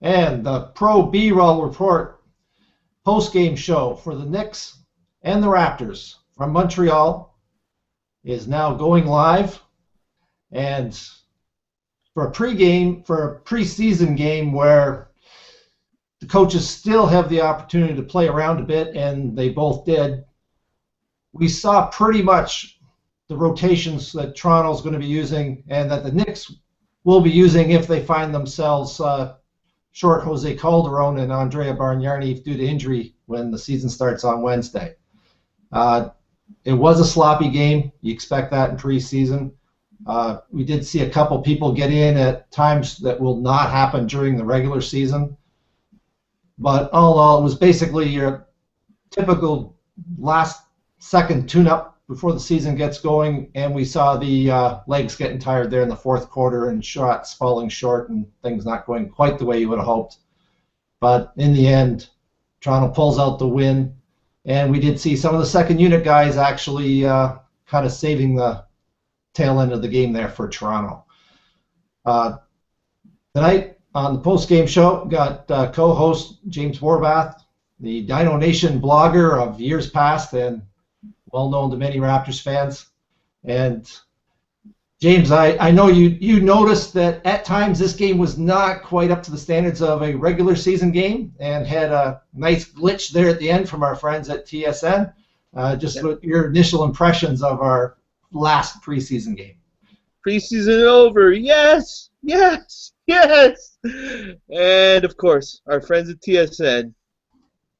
And the Pro B-Roll Report post-game show for the Knicks and the Raptors from Montreal is now going live. And for a preseason game where the coaches still have the opportunity to play around a bit, and they both did, we saw pretty much the rotations that Toronto's going to be using and that the Knicks will be using if they find themselves short Jose Calderon and Andrea Bargnani due to injury when the season starts on Wednesday. It was a sloppy game. You expect that in preseason. We did see a couple people get in at times that will not happen during the regular season. But all in all, it was basically your typical last-second tune-up before the season gets going, and we saw the legs getting tired there in the fourth quarter and shots falling short and things not going quite the way you would have hoped. But in the end, Toronto pulls out the win, and we did see some of the second-unit guys actually kind of saving the tail end of the game there for Toronto. Tonight on the post-game show, got co-host James Borbath, the Dino Nation blogger of years past and well known to many Raptors fans. And James, I know you noticed that at times this game was not quite up to the standards of a regular season game and had a nice glitch there at the end from our friends at TSN. What your initial impressions of our last preseason game. Preseason over. Yes, yes, yes. And, of course, our friends at TSN,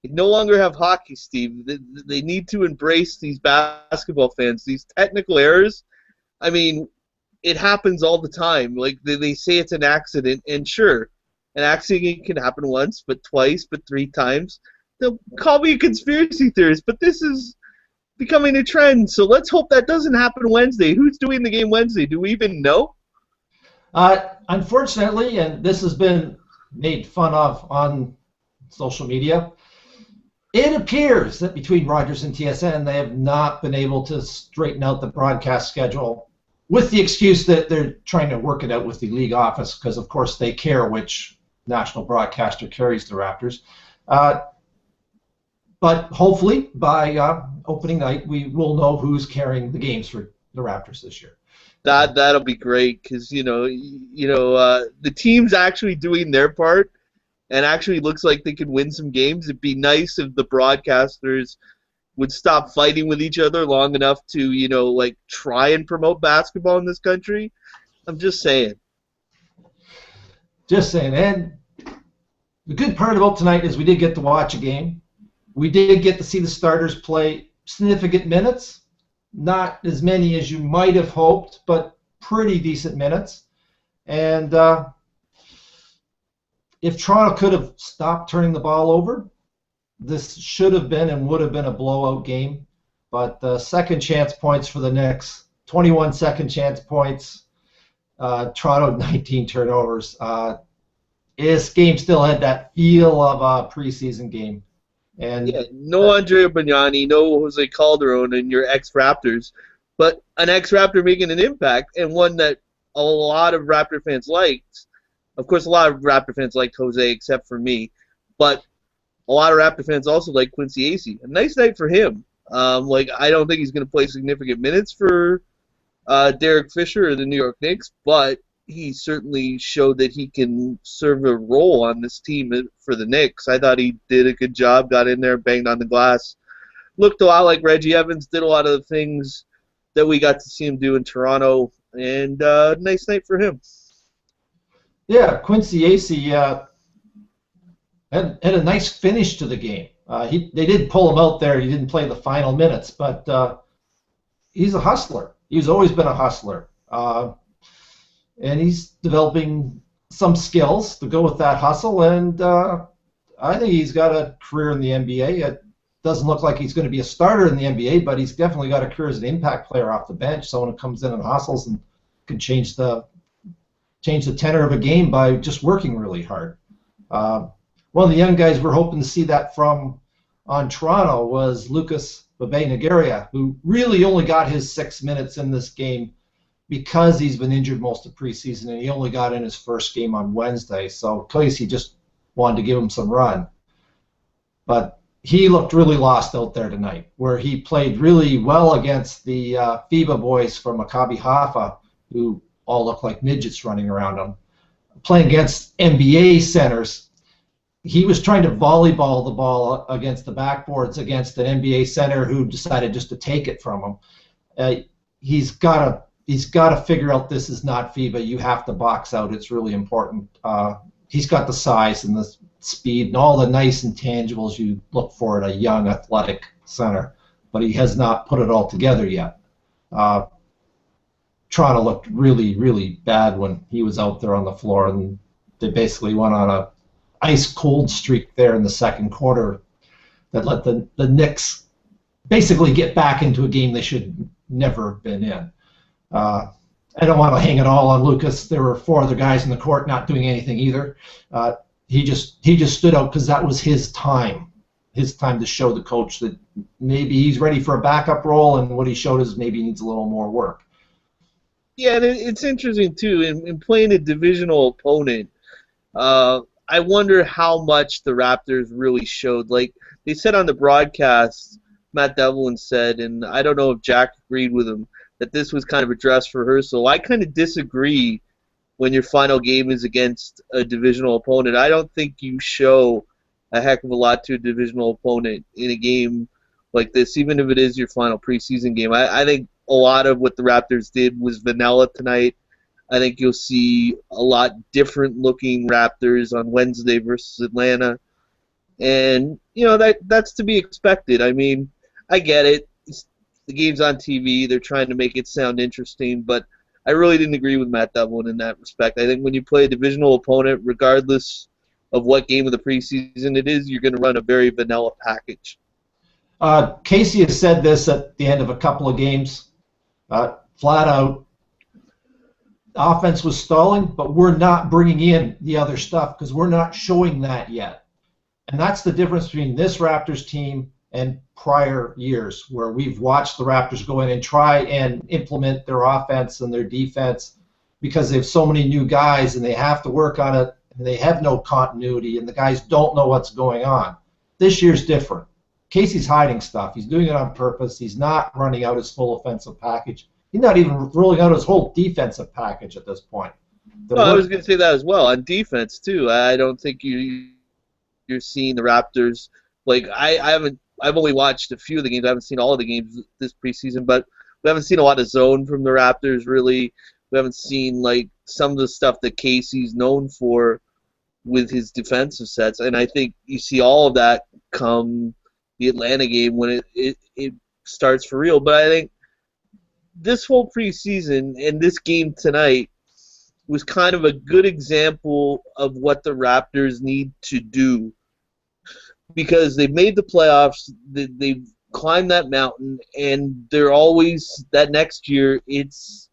they no longer have hockey, Steve. They need to embrace these basketball fans. These technical errors, I mean, it happens all the time. Like, they say it's an accident, and sure, an accident can happen once, but twice, but 3 times. They'll call me a conspiracy theorist, but this is becoming a trend, so let's hope that doesn't happen Wednesday. Who's doing the game Wednesday? Do we even know? Unfortunately, and this has been made fun of on social media, it appears that between Rogers and TSN, they have not been able to straighten out the broadcast schedule with the excuse that they're trying to work it out with the league office because, of course, they care which national broadcaster carries the Raptors. But hopefully, by opening night, we will know who's carrying the games for the Raptors this year. That'll be great because the team's actually doing their part, and actually looks like they could win some games. It'd be nice if the broadcasters would stop fighting with each other long enough to try and promote basketball in this country. I'm just saying. And the good part about tonight is we did get to watch a game. We did get to see the starters play significant minutes, not as many as you might have hoped, but pretty decent minutes. And if Toronto could have stopped turning the ball over, this should have been and would have been a blowout game. But second chance points for the Knicks, 21 second chance points, Toronto 19 turnovers. This game still had that feel of a preseason game. And no Andrea Bargnani, no Jose Calderon and your ex-Raptors, but an ex-Raptor making an impact and one that a lot of Raptor fans liked. Of course, a lot of Raptor fans liked Jose except for me, but a lot of Raptor fans also like Quincy Acy. A nice night for him. I don't think he's going to play significant minutes for Derek Fisher or the New York Knicks, but he certainly showed that he can serve a role on this team for the Knicks. I thought he did a good job, got in there, banged on the glass. Looked a lot like Reggie Evans, did a lot of the things that we got to see him do in Toronto, and nice night for him. Yeah, Quincy Acy had a nice finish to the game. They did pull him out there. He didn't play the final minutes, but he's a hustler. He's always been a hustler. And he's developing some skills to go with that hustle, and I think he's got a career in the NBA. It doesn't look like he's going to be a starter in the NBA, but he's definitely got a career as an impact player off the bench, someone who comes in and hustles and can change the tenor of a game by just working really hard. One of the young guys we're hoping to see that from on Toronto was Lucas Babay-Nagaria, who really only got his 6 minutes in this game because he's been injured most of preseason, and he only got in his first game on Wednesday. So Casey just wanted to give him some run. But he looked really lost out there tonight, where he played really well against the FIBA boys from Maccabi Haifa, who all look like midgets running around him. Playing against NBA centers, he was trying to volleyball the ball against the backboards against an NBA center who decided just to take it from him. He's got to figure out this is not FIBA. You have to box out. It's really important. He's got the size and the speed and all the nice intangibles you look for in a young athletic center, but he has not put it all together yet. Toronto looked really, really bad when he was out there on the floor, and they basically went on a ice cold streak there in the second quarter that let the Knicks basically get back into a game they should never have been in. I don't want to hang it all on Lucas. There were 4 other guys in the court not doing anything either. He just stood out because that was his time to show the coach that maybe he's ready for a backup role, and what he showed is maybe he needs a little more work. Yeah, and it's interesting too in playing a divisional opponent. I wonder how much the Raptors really showed. Like they said on the broadcast, Matt Devlin said, and I don't know if Jack agreed with him, that this was kind of a dress rehearsal. I kind of disagree when your final game is against a divisional opponent. I don't think you show a heck of a lot to a divisional opponent in a game like this, even if it is your final preseason game. I think a lot of what the Raptors did was vanilla tonight. I think you'll see a lot different looking Raptors on Wednesday versus Atlanta. And, you know, that's to be expected. I mean, I get it. The game's on TV. They're trying to make it sound interesting, but I really didn't agree with Matt Devlin in that respect. I think when you play a divisional opponent, regardless of what game of the preseason it is, you're going to run a very vanilla package. Casey has said this at the end of a couple of games, flat out. Offense was stalling, but we're not bringing in the other stuff because we're not showing that yet. And that's the difference between this Raptors team and prior years, where we've watched the Raptors go in and try and implement their offense and their defense because they have so many new guys and they have to work on it and they have no continuity and the guys don't know what's going on. This year's different. Casey's hiding stuff. He's doing it on purpose. He's not running out his full offensive package. He's not even rolling out his whole defensive package at this point. I was going to say that as well. On defense, too, I don't think you're seeing the Raptors. Like, I've only watched a few of the games. I haven't seen all of the games this preseason, but we haven't seen a lot of zone from the Raptors, really. We haven't seen, like, some of the stuff that Casey's known for with his defensive sets. And I think you see all of that come the Atlanta game when it starts for real. But I think this whole preseason and this game tonight was kind of a good example of what the Raptors need to do, because they've made the playoffs, they've climbed that mountain, and they're always, that next year, it's,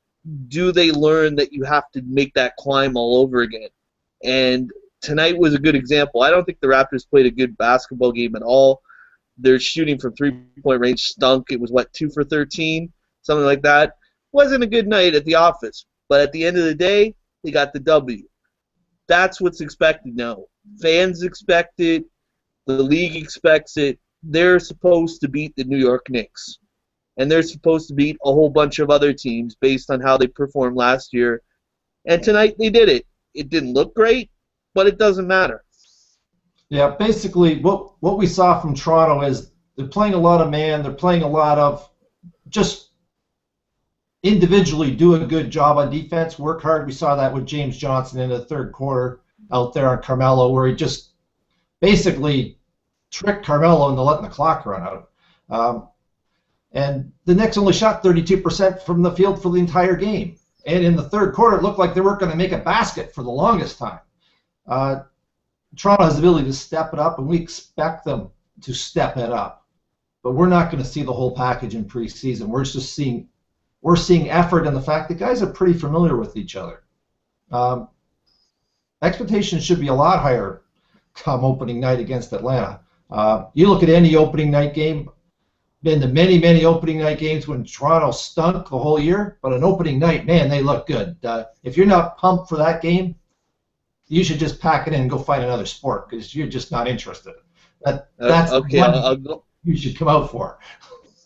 do they learn that you have to make that climb all over again? And tonight was a good example. I don't think the Raptors played a good basketball game at all. Their shooting from three-point range stunk. It was, 2 for 13? Something like that. Wasn't a good night at the office. But at the end of the day, they got the W. That's what's expected now. Fans expect it. The league expects it. They're supposed to beat the New York Knicks. And they're supposed to beat a whole bunch of other teams based on how they performed last year. And tonight they did it. It didn't look great, but it doesn't matter. Yeah, basically what we saw from Toronto is they're playing a lot of man. They're playing a lot of just individually do a good job on defense, work hard. We saw that with James Johnson in the third quarter out there on Carmelo, where he just basically tricked Carmelo into letting the clock run out. And the Knicks only shot 32% from the field for the entire game. And in the third quarter, it looked like they weren't going to make a basket for the longest time. Toronto has the ability to step it up, and we expect them to step it up. But we're not going to see the whole package in preseason. We're seeing effort and the fact that guys are pretty familiar with each other. Expectations should be a lot higher come opening night against Atlanta. You look at any opening night game, been to many, many opening night games when Toronto stunk the whole year, but an opening night, man, they look good. If you're not pumped for that game, you should just pack it in and go find another sport because you're just not interested. That's Okay, what I'll go. you should come out for.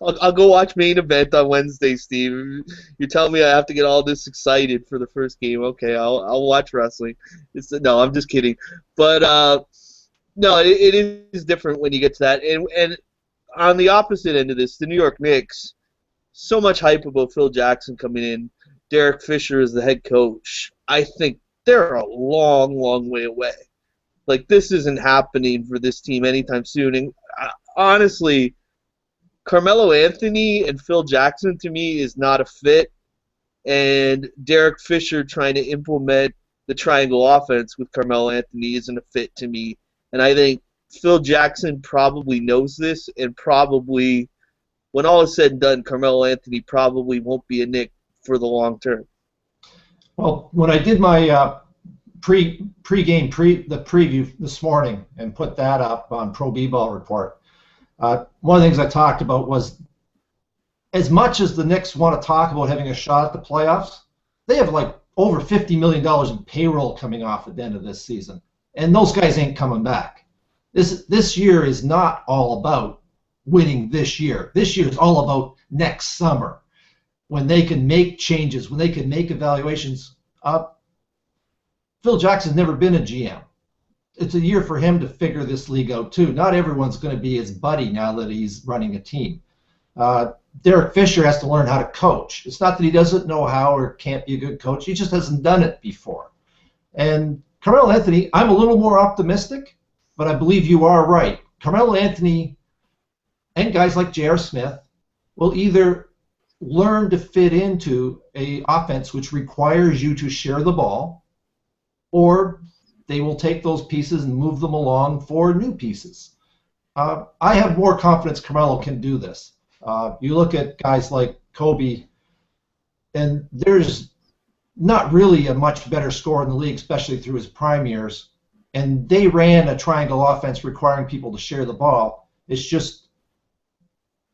I'll go watch main event on Wednesday, Steve. You're telling me I have to get all this excited for the first game. Okay, I'll watch wrestling. No, I'm just kidding. But no, it is different when you get to that. And on the opposite end of this, the New York Knicks, so much hype about Phil Jackson coming in. Derek Fisher is the head coach. I think they're a long, long way away. Like, this isn't happening for this team anytime soon. And honestly, Carmelo Anthony and Phil Jackson, to me, is not a fit. And Derek Fisher trying to implement the triangle offense with Carmelo Anthony isn't a fit to me. And I think Phil Jackson probably knows this, and probably, when all is said and done, Carmelo Anthony probably won't be a Knick for the long term. Well, when I did my pre-game preview this morning and put that up on Pro B-Ball Report, one of the things I talked about was, as much as the Knicks want to talk about having a shot at the playoffs, they have like over $50 million in payroll coming off at the end of this season, and those guys ain't coming back. This year is not all about winning this year. This year is all about next summer, when they can make changes, when they can make evaluations. Phil Jackson's never been a GM. It's a year for him to figure this league out too. Not everyone's going to be his buddy now that he's running a team. Derek Fisher has to learn how to coach. It's not that he doesn't know how or can't be a good coach. He just hasn't done it before. And Carmelo Anthony, I'm a little more optimistic, but I believe you are right. Carmelo Anthony and guys like J.R. Smith will either learn to fit into an offense which requires you to share the ball, or they will take those pieces and move them along for new pieces. I have more confidence Carmelo can do this. You look at guys like Kobe, and there's not really a much better scorer in the league, especially through his prime years, and they ran a triangle offense requiring people to share the ball. It's just,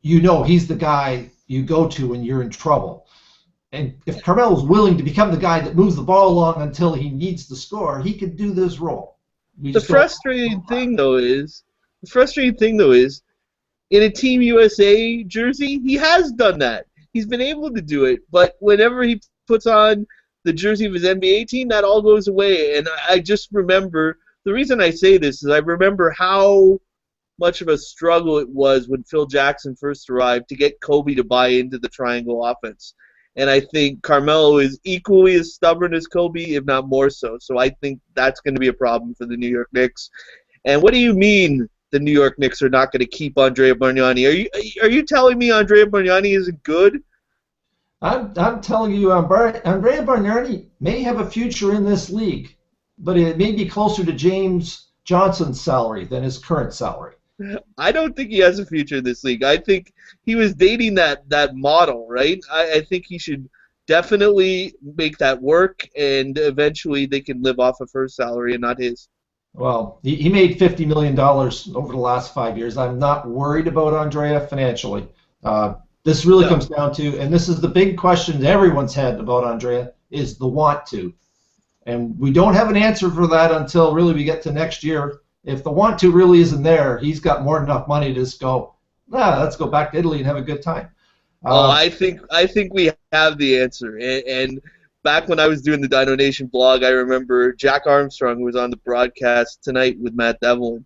he's the guy you go to when you're in trouble. And if Carmelo's willing to become the guy that moves the ball along until he needs to score, he could do this role. The frustrating thing though is, in a Team USA jersey, he has done that. He's been able to do it, but whenever he puts on the jersey of his NBA team, that all goes away. And I just remember, the reason I say this is I remember how much of a struggle it was when Phil Jackson first arrived to get Kobe to buy into the triangle offense. And I think Carmelo is equally as stubborn as Kobe, if not more so. So I think that's going to be a problem for the New York Knicks. And what do you mean the New York Knicks are not going to keep Andrea Bargnani? Are you telling me Andrea Bargnani isn't good? I'm telling you, Andrea Bargnani may have a future in this league, but it may be closer to James Johnson's salary than his current salary. I don't think he has a future in this league. I think he was dating that model, right? I think he should definitely make that work, and eventually they can live off of her salary and not his. Well, he made $50 million over the last 5 years. I'm not worried about Andrea financially. This really comes down to, and this is the big question everyone's had about Andrea, is the want to. And we don't have an answer for that until really we get to next year. If the want to really isn't there, he's got more than enough money to just go, let's go back to Italy and have a good time. I think we have the answer. And back when I was doing the Dino Nation blog, I remember Jack Armstrong, who was on the broadcast tonight with Matt Devlin.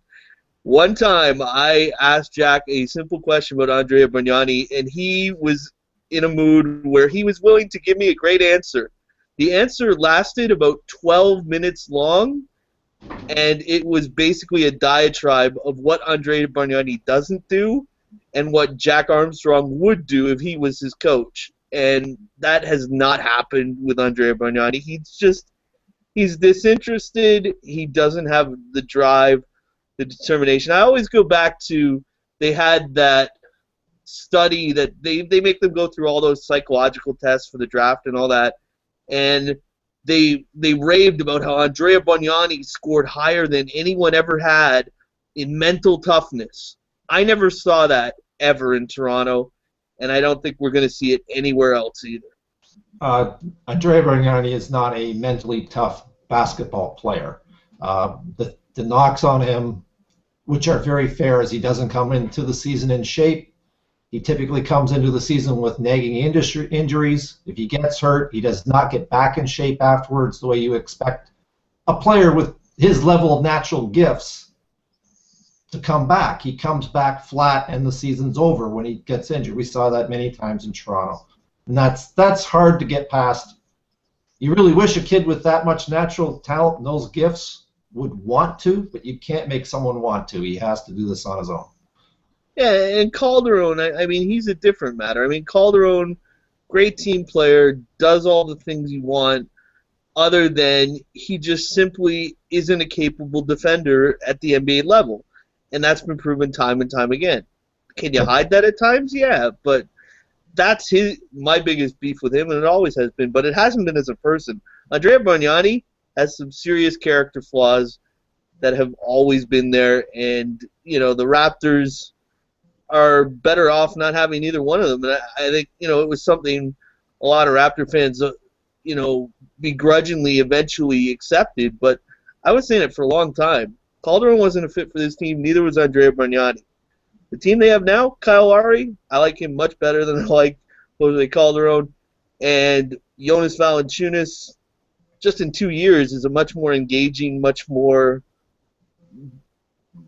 One time I asked Jack a simple question about Andrea Bargnani, and he was in a mood where he was willing to give me a great answer. The answer lasted about 12 minutes long, and it was basically a diatribe of what Andrea Bargnani doesn't do and what Jack Armstrong would do if he was his coach. And that has not happened with Andrea Bargnani. He's disinterested. He doesn't have the drive, the determination. I always go back to, they had that study that they make them go through all those psychological tests for the draft and all that, and they raved about how Andrea Bargnani scored higher than anyone ever had in mental toughness. I never saw that ever in Toronto, and I don't think we're going to see it anywhere else either. Andrea Bargnani is not a mentally tough basketball player. The knocks on him, which are very fair, as he doesn't come into the season in shape. He typically comes into the season with nagging injuries. If he gets hurt, he does not get back in shape afterwards the way you expect a player with his level of natural gifts to come back. He comes back flat and the season's over when he gets injured. We saw that many times in Toronto. And that's hard to get past. You really wish a kid with that much natural talent and those gifts would want to, but you can't make someone want to. He has to do this on his own. Yeah, and Calderon, I mean, he's a different matter. I mean, Calderon, great team player, does all the things you want, other than he just simply isn't a capable defender at the NBA level. And that's been proven time and time again. Can you hide that at times? Yeah, but that's my biggest beef with him, and it always has been, but it hasn't been as a person. Andrea Bargnani has some serious character flaws that have always been there, and, you know, the Raptors are better off not having either one of them. And I think, you know, it was something a lot of Raptor fans, you know, begrudgingly eventually accepted, but I was saying it for a long time. Calderon wasn't a fit for this team, neither was Andrea Bargnani. The team they have now, Kyle Lowry, I like him much better than I like Jose Calderon. And Jonas Valanciunas, just in 2 years, is a much more engaging,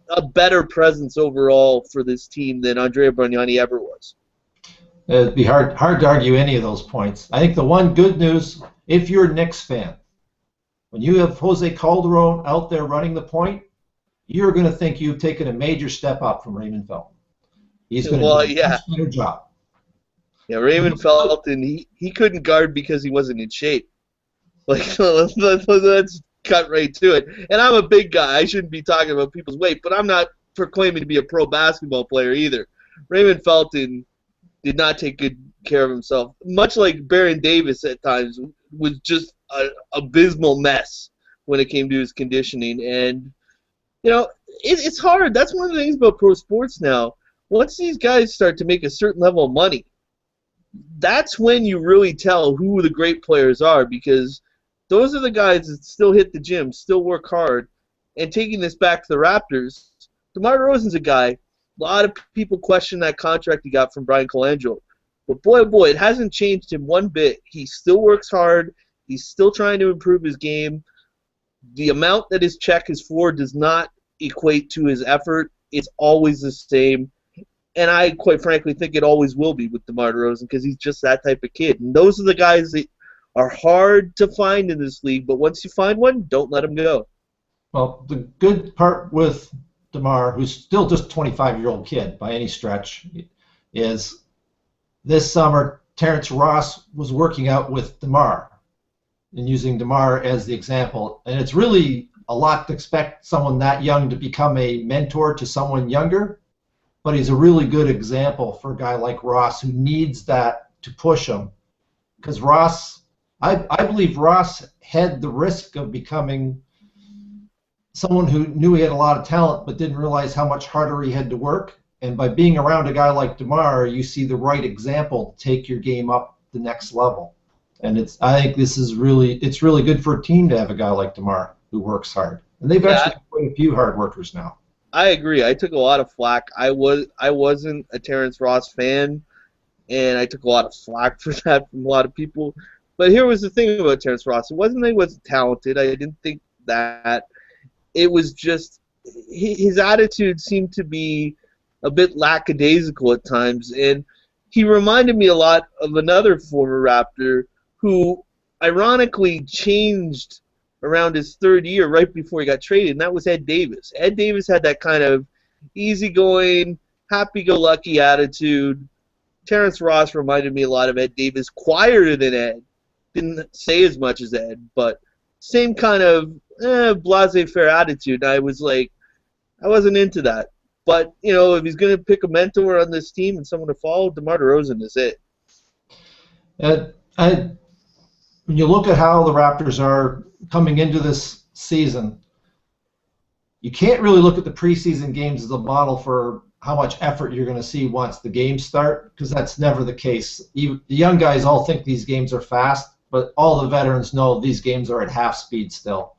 a better presence overall for this team than Andrea Bargnani ever was. It'd be hard to argue any of those points. I think the one good news, if you're a Knicks fan, when you have Jose Calderon out there running the point, you're going to think you've taken a major step up from Raymond Felton. He's going to do a much better job. Yeah, Raymond Felton, he couldn't guard because he wasn't in shape. Like, let's cut right to it. And I'm a big guy. I shouldn't be talking about people's weight, but I'm not proclaiming to be a pro basketball player either. Raymond Felton did not take good care of himself. Much like Baron Davis at times was just an abysmal mess when it came to his conditioning. And, you know, it's hard. That's one of the things about pro sports now. Once these guys start to make a certain level of money, that's when you really tell who the great players are, because those are the guys that still hit the gym, still work hard. And taking this back to the Raptors, DeMar DeRozan's a guy, a lot of people question that contract he got from Brian Colangelo. But boy, oh boy, it hasn't changed him one bit. He still works hard. He's still trying to improve his game. The amount that his check is for does not equate to his effort. It's always the same. And I, quite frankly, think it always will be with DeMar DeRozan, because he's just that type of kid. And those are the guys that are hard to find in this league, but once you find one, don't let him go. Well, the good part with DeMar, who's still just a 25-year-old kid by any stretch, is this summer Terrence Ross was working out with DeMar and using DeMar as the example. And it's really a lot to expect someone that young to become a mentor to someone younger, but he's a really good example for a guy like Ross who needs that to push him. Because Ross, I believe Ross had the risk of becoming someone who knew he had a lot of talent but didn't realize how much harder he had to work. And by being around a guy like DeMar, you see the right example to take your game up the next level. And I think it's really good for a team to have a guy like DeMar who works hard. And they've actually quite a few hard workers now. I agree. I took a lot of flack. I wasn't a Terrence Ross fan, and I took a lot of flack for that from a lot of people. But here was the thing about Terrence Ross. It wasn't that he wasn't talented. I didn't think that. It was just his attitude seemed to be a bit lackadaisical at times. And he reminded me a lot of another former Raptor who ironically changed around his third year right before he got traded, and that was Ed Davis. Ed Davis had that kind of easygoing, happy-go-lucky attitude. Terrence Ross reminded me a lot of Ed Davis, quieter than Ed. Didn't say as much as Ed, but same kind of laissez-faire attitude. I was like, I wasn't into that. But, you know, if he's going to pick a mentor on this team and someone to follow, DeMar DeRozan is it. When you look at how the Raptors are coming into this season, you can't really look at the preseason games as a model for how much effort you're going to see once the games start, because that's never the case. The young guys all think these games are fast, but all the veterans know these games are at half speed still.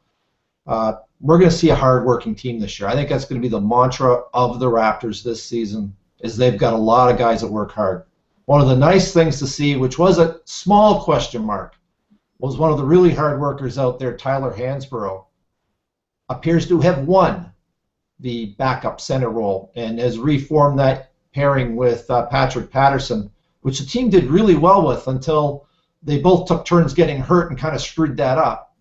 We're going to see a hard-working team this year. I think that's going to be the mantra of the Raptors this season, is they've got a lot of guys that work hard. One of the nice things to see, which was a small question mark, was one of the really hard workers out there, Tyler Hansbrough, appears to have won the backup center role and has reformed that pairing with Patrick Patterson, which the team did really well with until they both took turns getting hurt and kind of screwed that up.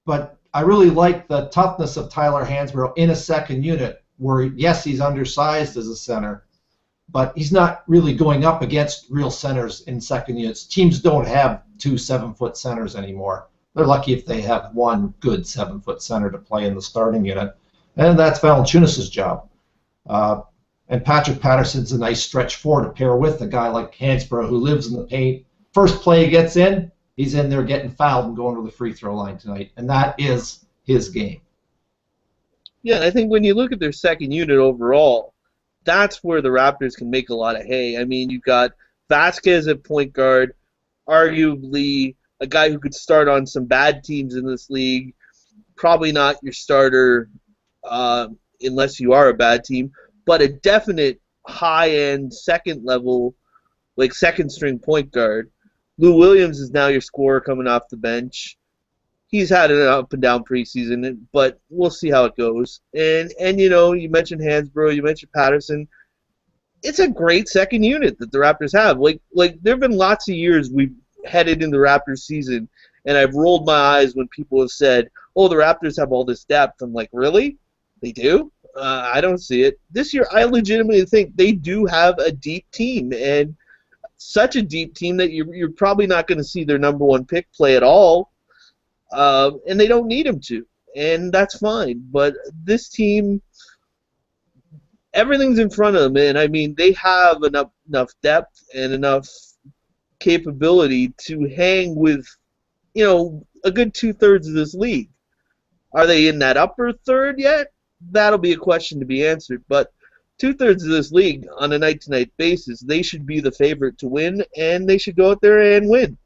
But I really like the toughness of Tyler Hansbrough in a second unit where, yes, he's undersized as a center, but he's not really going up against real centers in second units. Teams don't have 2 7-foot centers anymore. They're lucky if they have one good 7-foot center to play in the starting unit, and that's Valanciunas' job. And Patrick Patterson's a nice stretch four to pair with a guy like Hansbrough who lives in the paint. First play he gets in, he's in there getting fouled and going to the free throw line tonight, and that is his game. Yeah, I think when you look at their second unit overall, that's where the Raptors can make a lot of hay. I mean, you've got Vasquez at point guard, arguably a guy who could start on some bad teams in this league, probably not your starter unless you are a bad team, but a definite high-end second level, like second-string point guard. Lou Williams is now your scorer coming off the bench. He's had an up-and-down preseason, but we'll see how it goes. And you know, you mentioned Hansbrough, you mentioned Patterson. It's a great second unit that the Raptors have. Like there have been lots of years we've headed into the Raptors season, and I've rolled my eyes when people have said, oh, the Raptors have all this depth. I'm like, really? They do? I don't see it. This year, I legitimately think they do have a deep team, and such a deep team that you're probably not going to see their number one pick play at all, and they don't need him to, and that's fine. But this team, everything's in front of them, and I mean, they have enough depth and enough capability to hang with, you know, a good 2/3 of this league. Are they in that upper third yet? That'll be a question to be answered. But 2/3 of this league on a night-to-night basis, they should be the favorite to win, and they should go out there and win.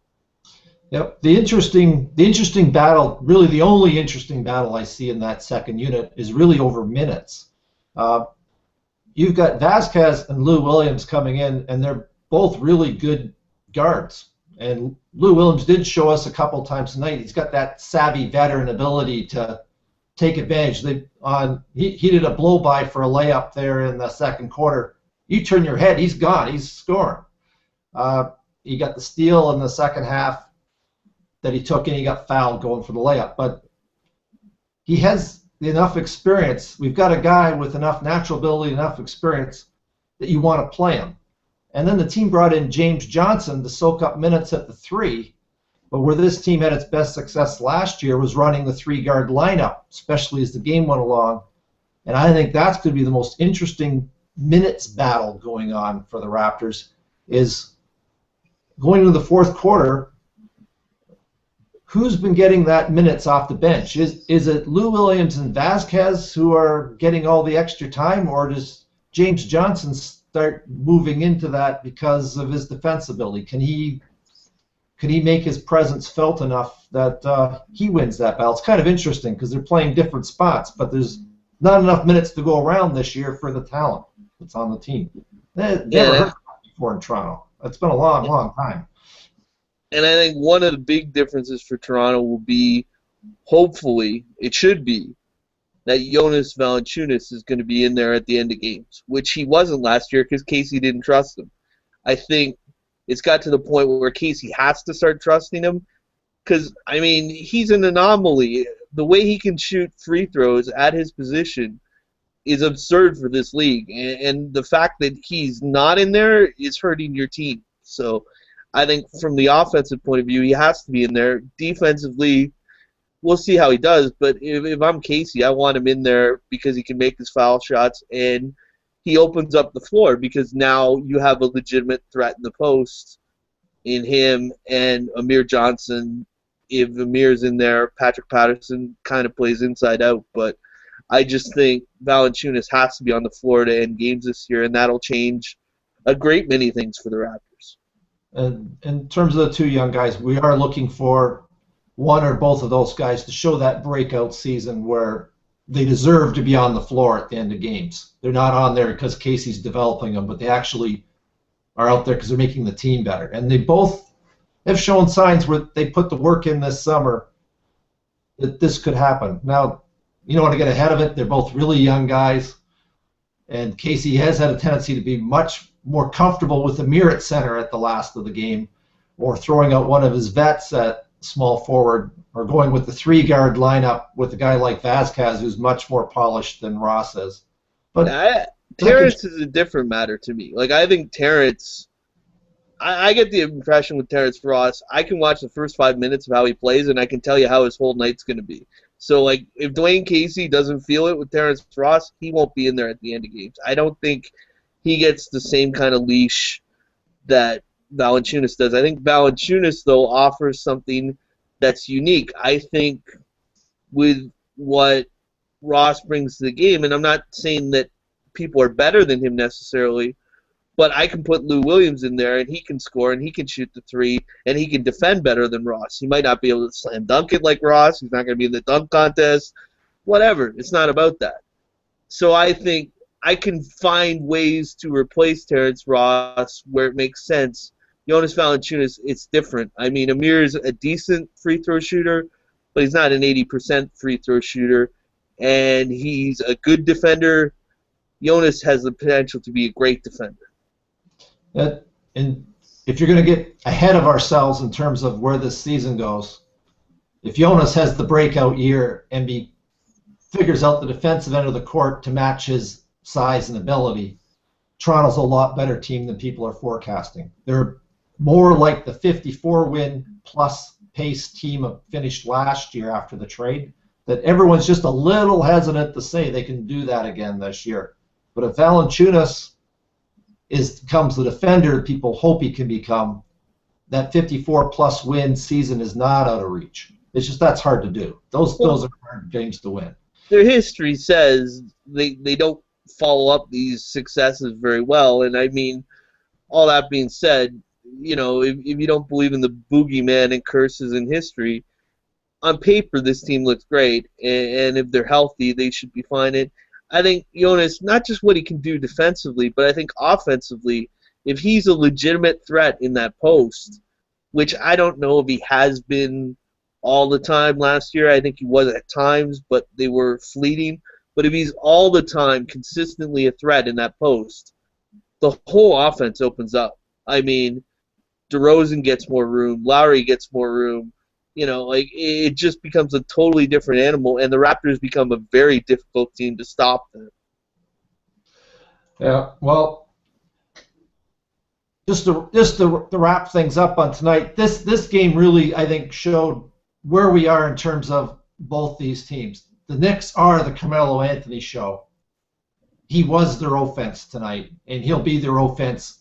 Yep. The interesting battle, really the only interesting battle I see in that second unit is really over minutes. You've got Vasquez and Lou Williams coming in, and they're both really good guards. And Lou Williams did show us a couple times tonight. He's got that savvy veteran ability to take advantage. He did a blow-by for a layup there in the second quarter. You turn your head, he's gone. He's scoring. He got the steal in the second half that he took, and he got fouled going for the layup. But he has enough experience. We've got a guy with enough natural ability, enough experience that you want to play him. And then the team brought in James Johnson to soak up minutes at the three. But where this team had its best success last year was running the three-guard lineup, especially as the game went along. And I think that's going to be the most interesting minutes battle going on for the Raptors, is going into the fourth quarter, who's been getting that minutes off the bench? Is it Lou Williams and Vasquez who are getting all the extra time, or does James Johnson start moving into that because of his defensibility? Can he make his presence felt enough that he wins that battle? It's kind of interesting because they're playing different spots, but there's not enough minutes to go around this year for the talent that's on the team. They never heard before in Toronto. It's been a long, long time. And I think one of the big differences for Toronto will be, hopefully, it should be, that Jonas Valanciunas is going to be in there at the end of games, which he wasn't last year because Casey didn't trust him. I think it's got to the point where Casey has to start trusting him because, I mean, he's an anomaly. The way he can shoot free throws at his position is absurd for this league, and the fact that he's not in there is hurting your team. So I think from the offensive point of view, he has to be in there. Defensively, we'll see how he does, but if I'm Casey, I want him in there because he can make his foul shots, and he opens up the floor because now you have a legitimate threat in the post in him and Amir Johnson. If Amir's in there, Patrick Patterson kind of plays inside out, but I just think Valanciunas has to be on the floor to end games this year, and that'll change a great many things for the Raptors. And in terms of the two young guys, we are looking for one or both of those guys to show that breakout season where they deserve to be on the floor at the end of games. They're not on there because Casey's developing them, but they actually are out there because they're making the team better. And they both have shown signs where they put the work in this summer that this could happen. Now, you don't want to get ahead of it. They're both really young guys. And Casey has had a tendency to be much more comfortable with Amir at center at the last of the game, or throwing out one of his vets at small forward, or going with the 3-guard lineup with a guy like Vasquez, who's much more polished than Ross is. But Terrence is a different matter to me. Like, I think Terrence, I get the impression with Terrence Ross, I can watch the first 5 minutes of how he plays, and I can tell you how his whole night's going to be. So, like, if Dwayne Casey doesn't feel it with Terrence Ross, he won't be in there at the end of games. I don't think he gets the same kind of leash that Valanciunas does. I think Valanciunas, though, offers something that's unique. I think with what Ross brings to the game, and I'm not saying that people are better than him necessarily, but I can put Lou Williams in there, and he can score, and he can shoot the three, and he can defend better than Ross. He might not be able to slam dunk it like Ross. He's not going to be in the dunk contest. Whatever. It's not about that. So I think I can find ways to replace Terrence Ross where it makes sense. Jonas Valanciunas, it's different. I mean, Amir's a decent free throw shooter, but he's not an 80% free throw shooter, and he's a good defender. Jonas has the potential to be a great defender. And if you're going to get ahead of ourselves in terms of where this season goes, if Jonas has the breakout year and figures out the defensive end of the court to match his size and ability, Toronto's a lot better team than people are forecasting. They're more like the 54-win plus pace team finished last year after the trade, that everyone's just a little hesitant to say they can do that again this year. But if Valanciunas becomes the defender people hope he can become, that 54-plus win season is not out of reach. It's just that's hard to do. Those are hard games to win. Their history says they don't follow up these successes very well, and I mean, all that being said, you know, if you don't believe in the boogeyman and curses in history, on paper this team looks great, and if they're healthy, they should be fine. I think Jonas, not just what he can do defensively, but I think offensively, if he's a legitimate threat in that post, which I don't know if he has been all the time last year. I think he was at times, but they were fleeting. But if he's all the time consistently a threat in that post, the whole offense opens up. I mean, DeRozan gets more room. Lowry gets more room. You know, like, it just becomes a totally different animal, and the Raptors become a very difficult team to stop them. Yeah, well, just to wrap things up on tonight, this game really, I think, showed where we are in terms of both these teams. The Knicks are the Carmelo Anthony show. He was their offense tonight, and he'll be their offense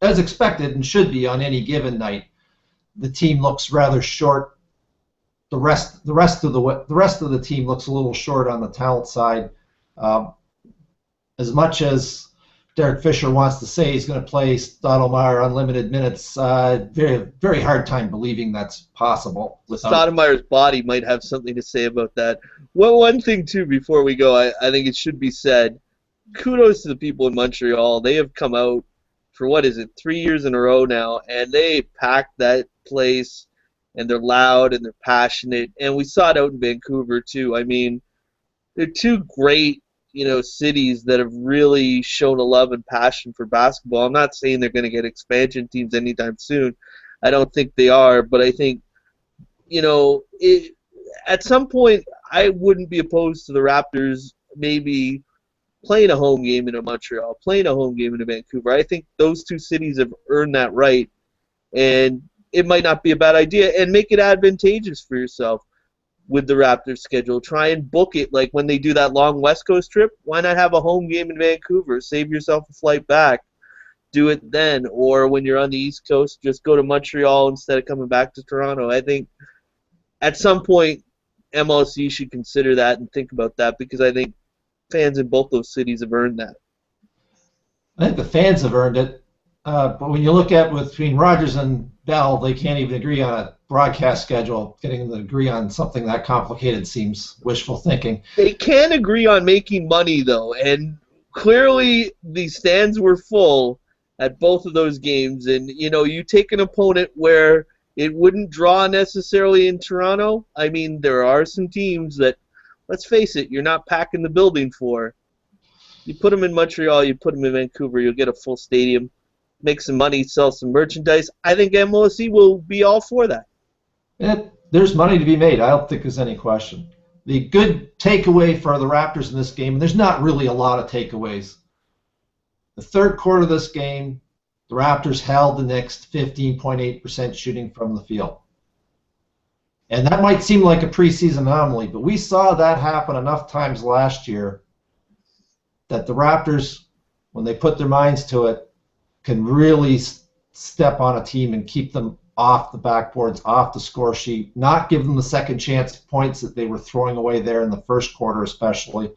as expected and should be on any given night. The team looks rather short. The rest of the team looks a little short on the talent side. As much as Derek Fisher wants to say he's going to play Stoudemire unlimited minutes, very, very hard time believing that's possible. Stoudemire's body might have something to say about that. Well, one thing, too, before we go, I think it should be said, kudos to the people in Montreal. They have come out for, 3 years in a row now, and they packed that place, and they're loud, and they're passionate. And we saw it out in Vancouver, too. I mean, they're two great, cities that have really shown a love and passion for basketball. I'm not saying they're going to get expansion teams anytime soon. I don't think they are, but I think, at some point, I wouldn't be opposed to the Raptors maybe playing a home game in Montreal, playing a home game in Vancouver. I think those two cities have earned that right, and it might not be a bad idea, and make it advantageous for yourself with the Raptors schedule. Try and book it like when they do that long West Coast trip. Why not have a home game in Vancouver? Save yourself a flight back. Do it then. Or when you're on the East Coast, just go to Montreal instead of coming back to Toronto. I think at some point MLC should consider that and think about that, because I think fans in both those cities have earned that. I think the fans have earned it. But when you look at between Rogers and Bell, they can't even agree on a broadcast schedule. Getting them to agree on something that complicated seems wishful thinking. They can agree on making money, though, and clearly the stands were full at both of those games. And, you take an opponent where it wouldn't draw necessarily in Toronto. I mean, there are some teams that, let's face it, you're not packing the building for. You put them in Montreal, you put them in Vancouver, you'll get a full stadium, make some money, sell some merchandise. I think MLSE will be all for that. There's money to be made. I don't think there's any question. The good takeaway for the Raptors in this game, and there's not really a lot of takeaways. The third quarter of this game, the Raptors held the Knicks 15.8% shooting from the field. And that might seem like a preseason anomaly, but we saw that happen enough times last year that the Raptors, when they put their minds to it, can really step on a team and keep them off the backboards, off the score sheet, not give them the second chance points that they were throwing away there in the first quarter especially.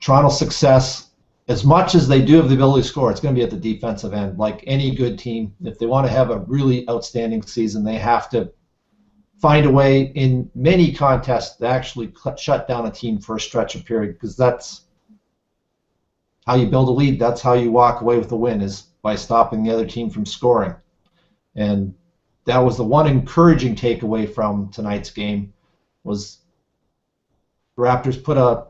Toronto's success, as much as they do have the ability to score, it's going to be at the defensive end. Like any good team, if they want to have a really outstanding season, they have to find a way in many contests to actually shut down a team for a stretch of period, because that's how you build a lead. That's how you walk away with a win, is by stopping the other team from scoring. And that was the one encouraging takeaway from tonight's game, was the Raptors put a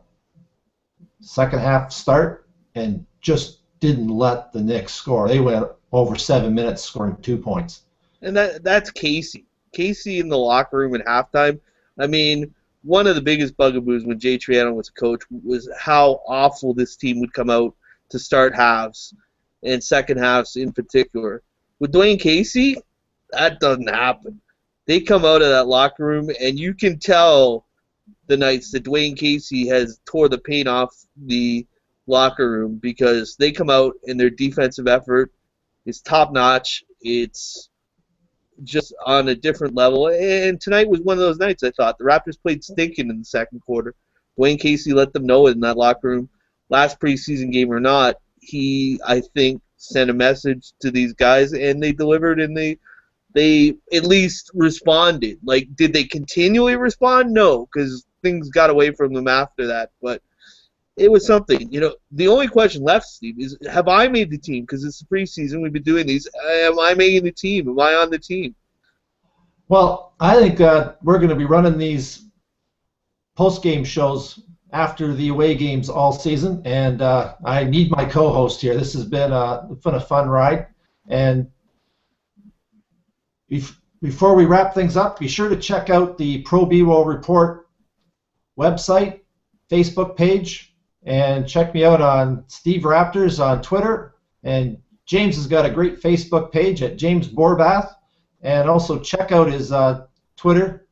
second half start and just didn't let the Knicks score. They went over 7 minutes scoring 2 points. And that's Casey. Casey in the locker room at halftime. I mean, one of the biggest bugaboos when Jay Triano was a coach was how awful this team would come out to start halves, and second halves in particular. With Dwayne Casey, that doesn't happen. They come out of that locker room, and you can tell the nights that Dwayne Casey has tore the paint off the locker room, because they come out and their defensive effort is top-notch. It's just on a different level. And tonight was one of those nights, I thought. The Raptors played stinking in the second quarter. Dwayne Casey let them know it in that locker room. Last preseason game or not, he, I think, sent a message to these guys, and they delivered, and they at least responded. Like, did they continually respond? No, because things got away from them after that. But it was something. The only question left, Steve, is have I made the team? Because it's the preseason. We've been doing these. Am I making the team? Am I on the team? Well, I think we're going to be running these post-game shows after the away games all season, and I need my co-host here. This has been a fun ride. And before we wrap things up, be sure to check out the Pro B-Roll Report website, Facebook page, and check me out on Steve Raptors on Twitter. And James has got a great Facebook page at James Borbath. And also check out his Twitter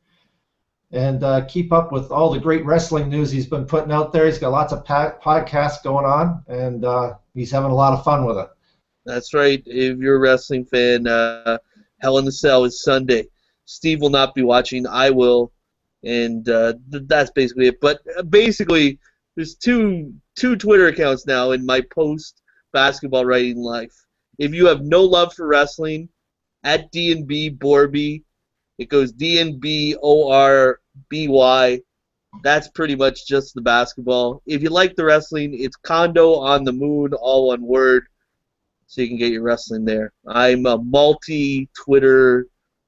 and keep up with all the great wrestling news he's been putting out there. He's got lots of podcasts going on, and he's having a lot of fun with it. That's right. If you're a wrestling fan, Hell in the Cell is Sunday. Steve will not be watching. I will. And that's basically it. But basically, there's two Twitter accounts now in my post-basketball writing life. If you have no love for wrestling, at DNB Borby, it goes DNBORBY. That's pretty much just the basketball. If you like the wrestling, it's Condo on the Moon, all one word, so you can get your wrestling there. I'm a multi-Twitter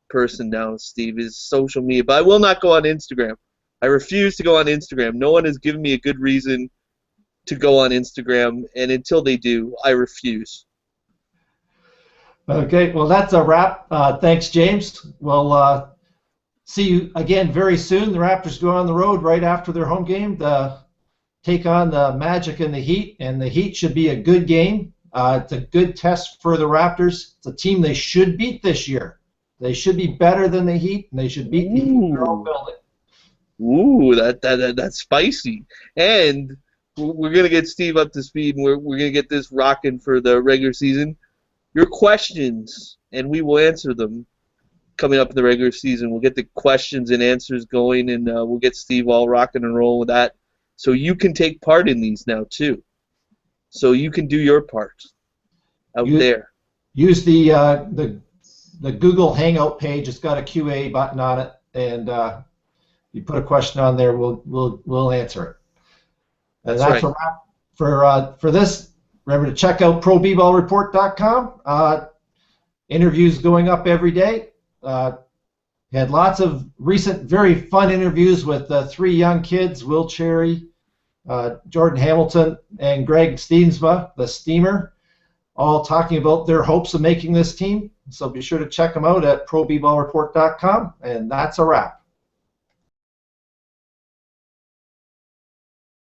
person now, Steve, is social media. But I will not go on Instagram. I refuse to go on Instagram. No one has given me a good reason to go on Instagram, and until they do, I refuse. Okay, well, that's a wrap. Thanks, James. We'll see you again very soon. The Raptors go on the road right after their home game to take on the Magic and the Heat, and the Heat should be a good game. It's a good test for the Raptors. It's a team they should beat this year. They should be better than the Heat, and they should beat the Heat in their own building. Ooh, that's spicy. And we're going to get Steve up to speed, and we're going to get this rocking for the regular season. Your questions, and we will answer them coming up in the regular season. We'll get the questions and answers going, and we'll get Steve all rocking and rolling with that. So you can take part in these now, too. So you can do your part out there. use the Google Hangout page. It's got a QA button on it, and you put a question on there, we'll answer it. And that's right. a wrap for this. Remember to check out ProB-ballReport.com. Interviews going up every day. Had lots of recent, very fun interviews with 3 young kids: Will Cherry, Jordan Hamilton, and Greg Steensma, the Steamer, all talking about their hopes of making this team. So be sure to check them out at ProB-ballReport.com. And that's a wrap.